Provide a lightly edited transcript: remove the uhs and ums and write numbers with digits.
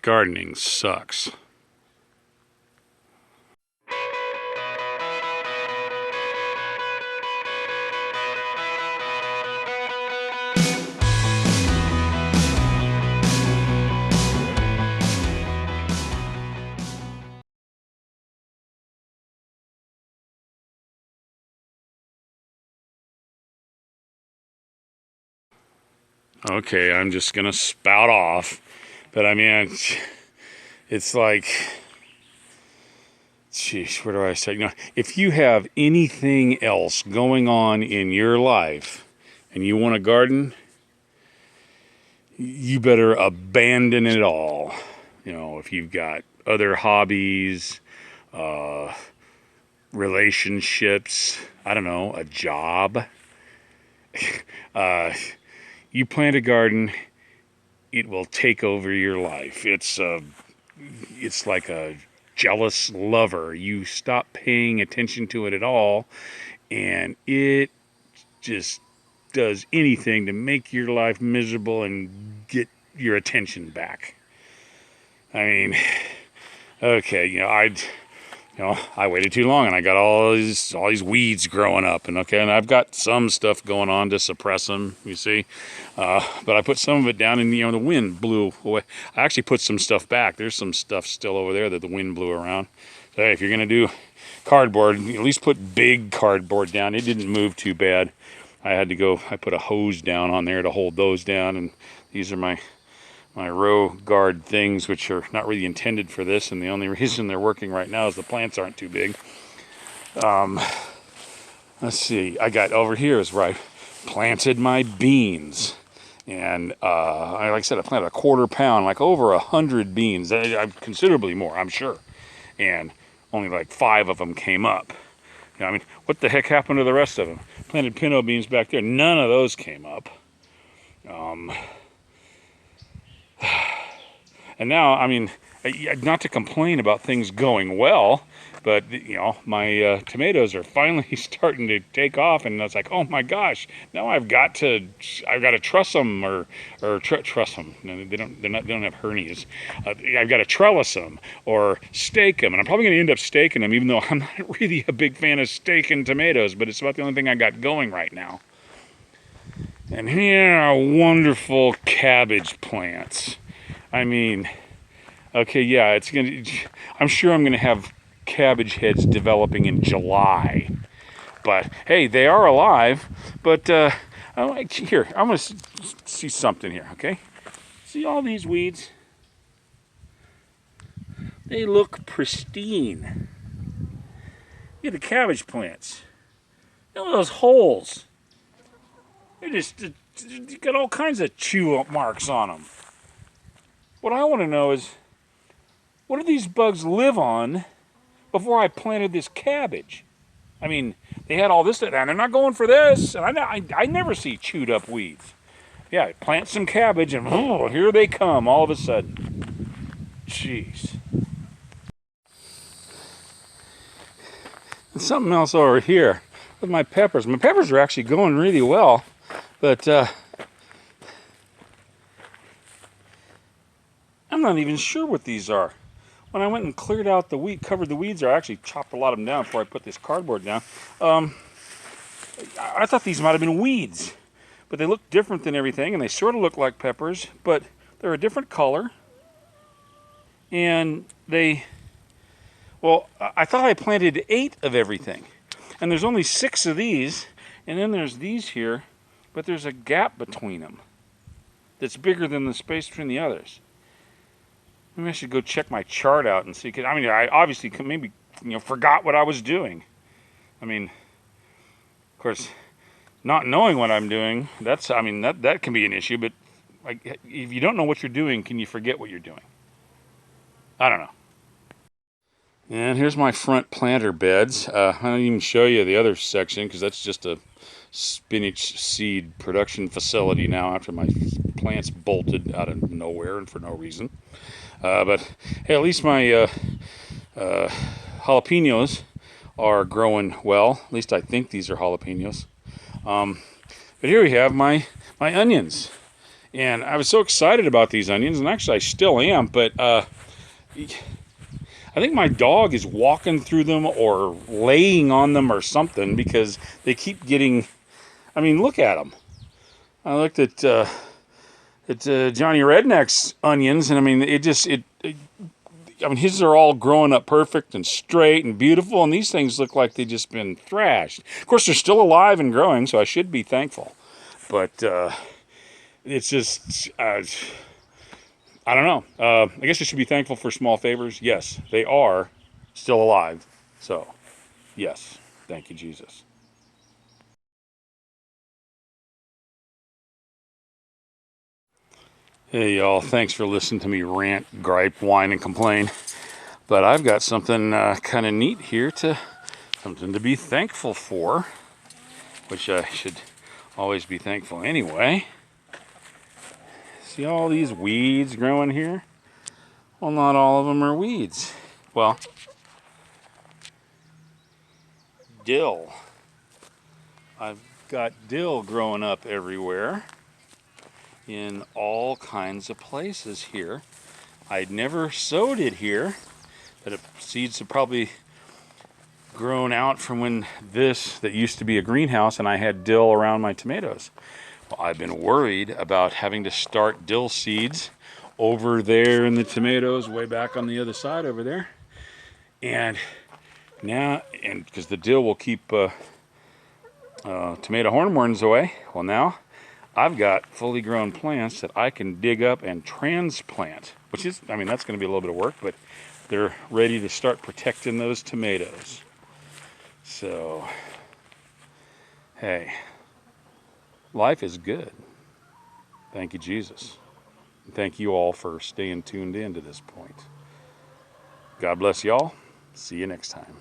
Gardening sucks. Okay, I'm just gonna spout off, but I mean, it's like, geez, where do I start? You know, if you have anything else going on in your life and you want to garden, you better abandon it all. You know, if you've got other hobbies, uh, relationships, I don't know, a job, uh, you plant a garden, it will take over your life. It's like a jealous lover. You stop paying attention to it at all, and it just does anything to make your life miserable and get your attention back. I mean, okay, I waited too long and I got all these weeds growing up, and okay, and I've got some stuff going on to suppress them, you see, but I put some of it down, and the wind blew away. I actually put some stuff back. There's some stuff still over there that the wind blew around. So hey, if you're gonna do cardboard, at least put big cardboard down. It didn't move too bad. I put a hose down on there to hold those down, and these are my row guard things, which are not really intended for this, and the only reason they're working right now is the plants aren't too big. Let's see, I got over here is where I planted my beans, and like I said, I planted a 1/4 pound, like over 100 beans. Considerably more, I'm sure, and only like 5 of them came up. You know, I mean, what the heck happened to the rest of them? Planted pinto beans back there, none of those came up. And now, I mean, not to complain about things going well, but my tomatoes are finally starting to take off, and it's like, oh my gosh, now I've got to truss them or truss them. No, they don't have hernias. I've got to trellis them or stake them, and I'm probably going to end up staking them, even though I'm not really a big fan of staking tomatoes. But it's about the only thing I got going right now. And here are wonderful cabbage plants. I mean, okay, yeah, I'm sure I'm gonna have cabbage heads developing in July, but hey, they are alive. But here, I'm gonna see something here. Okay, see all these weeds? They look pristine. Look at the cabbage plants. Look at those holes. They're just got all kinds of chew marks on them. What I want to know is, what do these bugs live on before I planted this cabbage? I mean, they had all this, and they're not going for this. And I never see chewed up weeds. Yeah, plant some cabbage, and here they come all of a sudden. Jeez. And something else over here with my peppers. My peppers are actually going really well, but I'm not even sure what these are. When I went and cleared out the weed, covered the weeds, I actually chopped a lot of them down before I put this cardboard down. I thought these might have been weeds, but they look different than everything, and they sort of look like peppers, but they're a different color. And I thought I planted 8 of everything, and there's only 6 of these, and then there's these here, but there's a gap between them that's bigger than the space between the others. Maybe I should go check my chart out and see. Cause, I mean, I obviously maybe forgot what I was doing. I mean, of course, not knowing what I'm doing, that can be an issue. But like, if you don't know what you're doing, can you forget what you're doing? I don't know. And here's my front planter beds. I don't even show you the other section because that's just a spinach seed production facility now after my plants bolted out of nowhere and for no reason. But hey, at least my jalapenos are growing well. At least I think these are jalapenos. But here we have my onions. And I was so excited about these onions, and actually I still am, but I think my dog is walking through them or laying on them or something because they keep getting. I mean, look at them. I looked at Johnny Redneck's onions, and I mean, I mean, his are all growing up perfect and straight and beautiful, and these things look like they've just been thrashed. Of course, they're still alive and growing, so I should be thankful. But it's just, I don't know. I guess I should be thankful for small favors. Yes, they are still alive. So, yes, thank you, Jesus. Hey, y'all, thanks for listening to me rant, gripe, whine, and complain. But I've got something kind of neat here something to be thankful for, which I should always be thankful anyway. See all these weeds growing here? Well, not all of them are weeds. Well, dill. I've got dill growing up everywhere in all kinds of places here. I'd never sowed it here, but seeds have probably grown out from when that used to be a greenhouse and I had dill around my tomatoes. Well, I've been worried about having to start dill seeds over there in the tomatoes way back on the other side over there. And now, and because the dill will keep tomato hornworms away, well now I've got fully grown plants that I can dig up and transplant, which is, I mean, that's going to be a little bit of work, but they're ready to start protecting those tomatoes. So, hey, life is good. Thank you, Jesus. Thank you all for staying tuned in to this point. God bless y'all. See you next time.